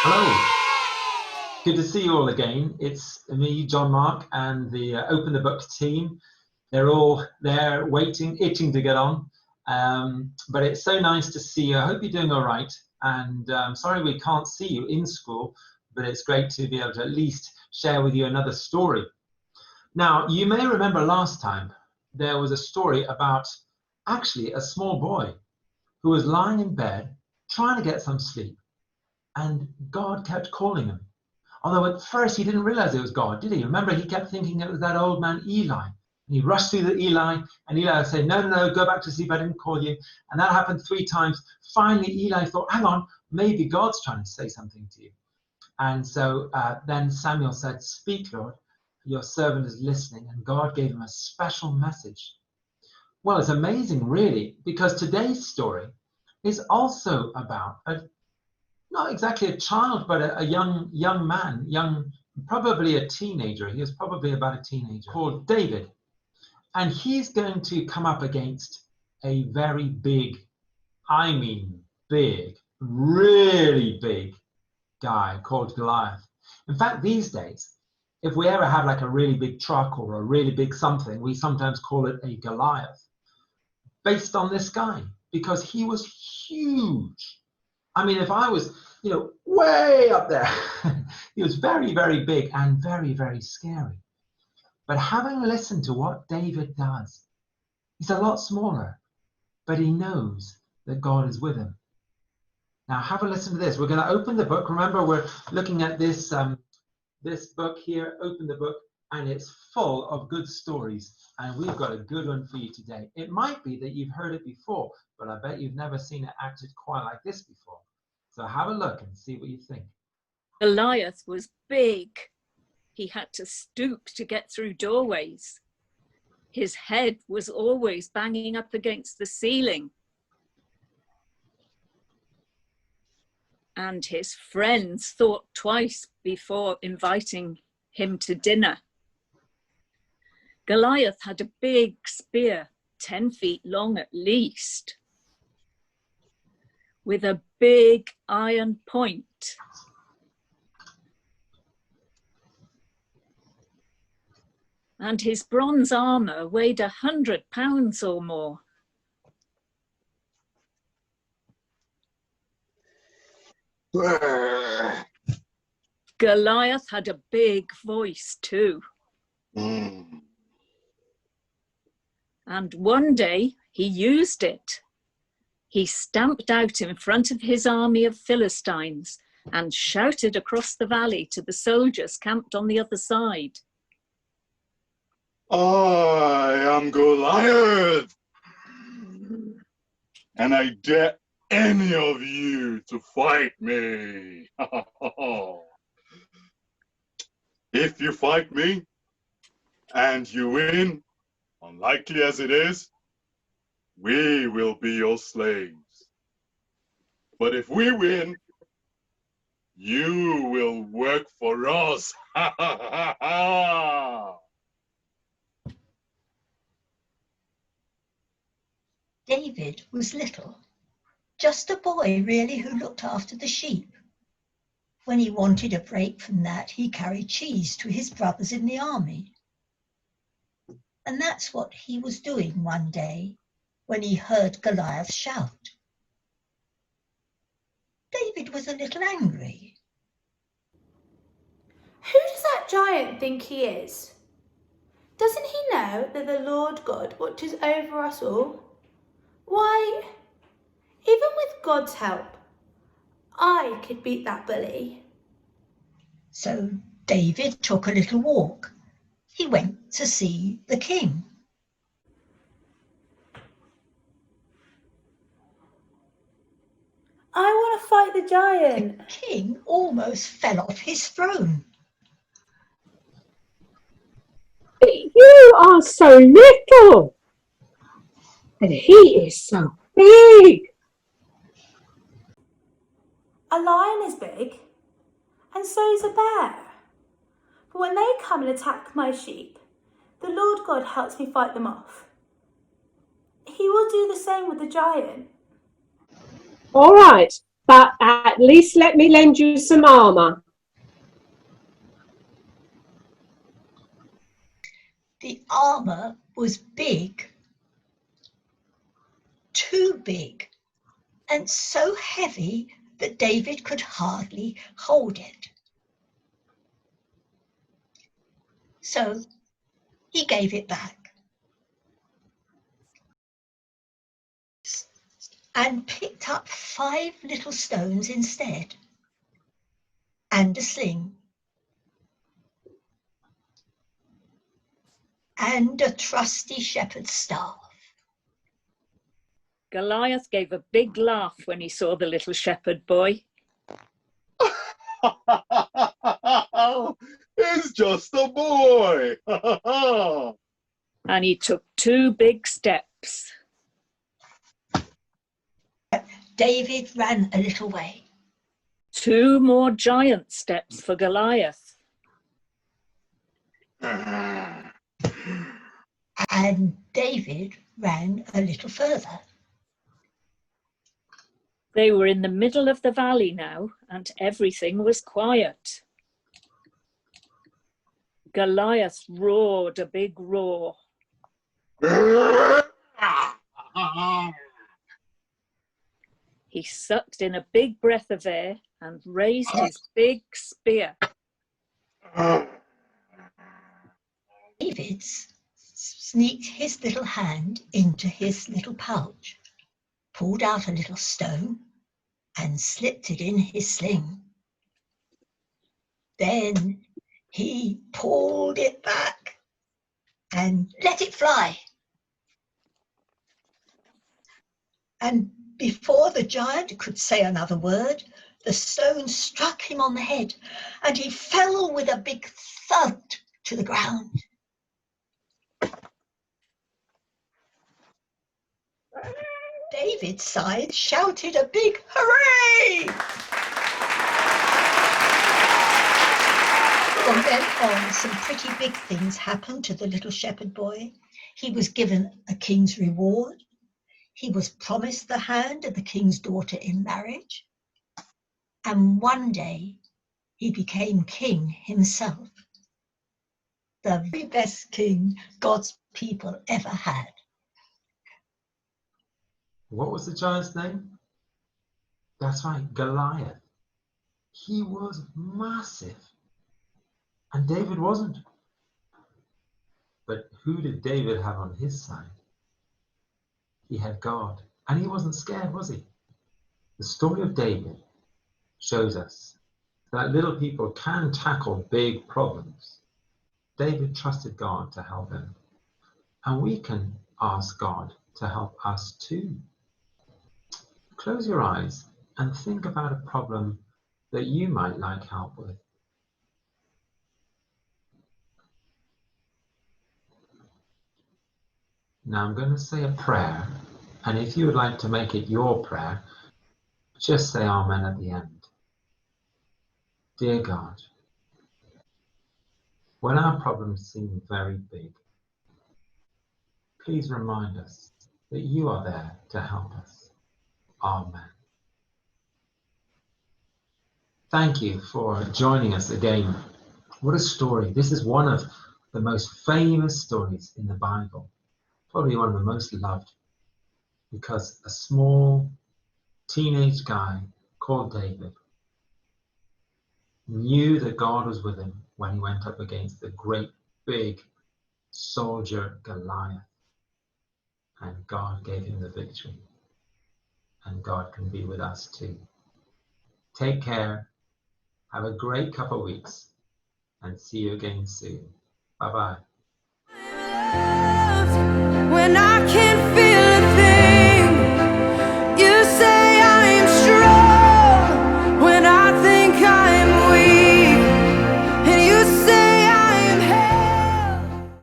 Hello, good to see you all again. It's me, John Mark, and the Open the Book team. They're all there waiting, itching to get on. But it's so nice to see you. I hope you're doing all right. And sorry we can't see you in school, but it's great to be able to at least share with you another story. Now, you may remember last time there was a story about actually a small boy who was lying in bed trying to get some sleep, and God kept calling him. Although at first he didn't realize it was God, did he? Remember, he kept thinking it was that old man Eli. And he rushed through the Eli, and Eli would say, no, go back to sleep, I didn't call you. And that happened 3 times. Finally, Eli thought, hang on, maybe God's trying to say something to you. And so then Samuel said, speak, Lord, your servant is listening. And God gave him a special message. Well, it's amazing, really, because today's story is also about not exactly a child, but a young man, probably a teenager. He was probably about a teenager, called David. And he's going to come up against a very big, I mean big, really big guy called Goliath. In fact, these days, if we ever have like a really big truck or a really big something, we sometimes call it a Goliath, based on this guy, because he was huge. I mean, if I was, way up there, he was very, very big and very, very scary. But having listened to what David does, he's a lot smaller, but he knows that God is with him. Now, have a listen to this. We're going to open the book. Remember, we're looking at this book here, Open the Book, and it's full of good stories. And we've got a good one for you today. It might be that you've heard it before, but I bet you've never seen it acted quite like this before. So have a look and see what you think. Goliath was big. He had to stoop to get through doorways. His head was always banging up against the ceiling. And his friends thought twice before inviting him to dinner. Goliath had a big spear, 10 feet long at least, with a big iron point. And his bronze armor weighed 100 pounds or more. Goliath had a big voice too. And one day he used it. He stamped out in front of his army of Philistines and shouted across the valley to the soldiers camped on the other side. I am Goliath, and I dare any of you to fight me. If you fight me and you win, unlikely as it is, we will be your slaves. But if we win, you will work for us. David was little, just a boy really who looked after the sheep. When he wanted a break from that, he carried cheese to his brothers in the army. And that's what he was doing one day when he heard Goliath shout. David was a little angry. Who does that giant think he is? Doesn't he know that the Lord God watches over us all? Why, even with God's help, I could beat that bully. So David took a little walk. He went to see the king. I want to fight the giant. The king almost fell off his throne. You are so little, and he is so big. A lion is big, and so is a bear. But when they come and attack my sheep, the Lord God helps me fight them off. He will do the same with the giant. All right, but at least let me lend you some armour. The armour was big, too big, and so heavy that David could hardly hold it. So he gave it back and picked up 5 little stones instead, and a sling, and a trusty shepherd's staff. Goliath gave a big laugh when he saw the little shepherd boy. It's just a boy. And he took 2 big steps. David ran a little way. 2 more giant steps for Goliath. And David ran a little further. They were in the middle of the valley now, and everything was quiet. Goliath roared a big roar. He sucked in a big breath of air and raised his big spear. David sneaked his little hand into his little pouch, pulled out a little stone, and slipped it in his sling. Then he pulled it back and let it fly. And before the giant could say another word, the stone struck him on the head, and he fell with a big thud to the ground. David's side shouted a big hooray! From then on, some pretty big things happened to the little shepherd boy. He was given a king's reward. He was promised the hand of the king's daughter in marriage. And one day, he became king himself. The very best king God's people ever had. What was the giant's name? That's right, Goliath. He was massive. And David wasn't. But who did David have on his side? He had God. And he wasn't scared, was he? The story of David shows us that little people can tackle big problems. David trusted God to help him. And we can ask God to help us too. Close your eyes and think about a problem that you might like help with. Now I'm going to say a prayer, and if you would like to make it your prayer, just say Amen at the end. Dear God, when our problems seem very big, please remind us that you are there to help us. Amen. Thank you for joining us again. What a story. This is one of the most famous stories in the Bible, probably one of the most loved, because a small teenage guy called David knew that God was with him when he went up against the great big soldier Goliath, and God gave him the victory, and God can be with us too. Take care, have a great couple of weeks, and see you again soon. Bye-bye. When I can't